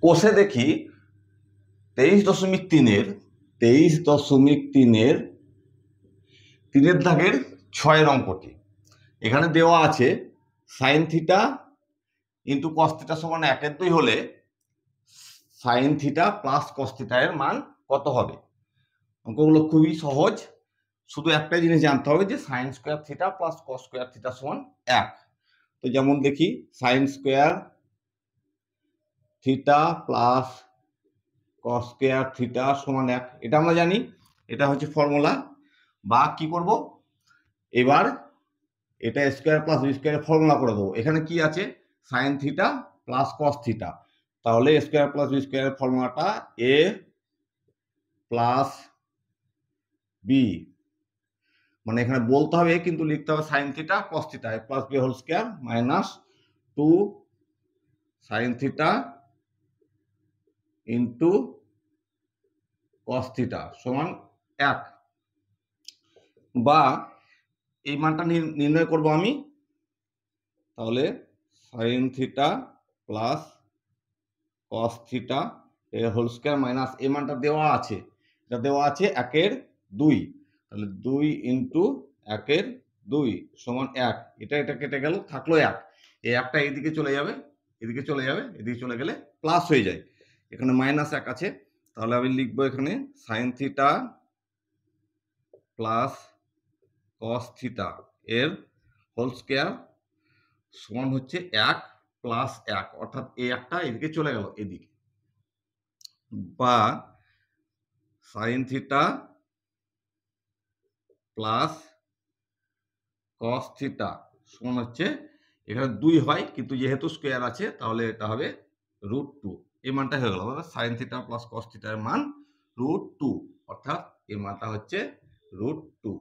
কোষে দেখি 23.3-এর 3 দাগের 6 অঙ্কটি। এখানে দেওয়া আছে sign theta into cos theta সমান 1/2 হলে sign theta plus cos theta এর মান কত হবে। অঙ্কগুলো খুবই সহজ, শুধু একটা জিনিস জানতে হবে যে sine square theta plus cos square theta সমান 1। তো যেমন দেখি sine square theta plus cos square theta সমান 1, এটা আমরা জানি, এটা হচ্ছে ফর্মুলা। বা কি করব, এবার এটা স্কোয়ার প্লাস বি স্কোয়ারের ফর্মুলা করে দেবো। এখানে কি আছে, sign theta plus cos theta, তাহলে স্কোয়ার প্লাস বি স্কোয়ারের ফর্মুলাটা এ প্লাস বি, মানে এখানে বলতে হবে কিন্তু লিখতে হবে sine theta cos theta a plus b whole square minus 2 sine theta into cos theta সমান 1। বা এই মানটা নির্ণয় করব আমি, তাহলে sine theta plus cos theta এর হোল স্কোয়ার মাইনাস এই মানটা দেওয়া আছে, এটা দেওয়া আছে 1/2, তাহলে 2 ইন্টু 1/2 সমান 1। এটা কেটে গেল, থাকলো 1, এই 1টা এদিকে চলে যাবে, এদিকে চলে যাবে, এদিকে চলে গেলে প্লাস হয়ে যায়, এখানে মাইনাস 1 আছে, তাহলে আমি লিখবো এখানে sign theta plus cos theta এর হোল স্কোয়ার সমান হচ্ছে 1 প্লাস 1, অর্থাৎ এই 1টা এদিকে চলে গেল এদিকে। বা sign theta plus cos theta সমান হচ্ছে, এখানে 2 হয় কিন্তু যেহেতু স্কোয়ার আছে তাহলে এটা হবে √2, এই মানটা হয়ে গেল। সাইন থিটা প্লাস কস থিটার মান √2, অর্থাৎ এই মানটা হচ্ছে √2।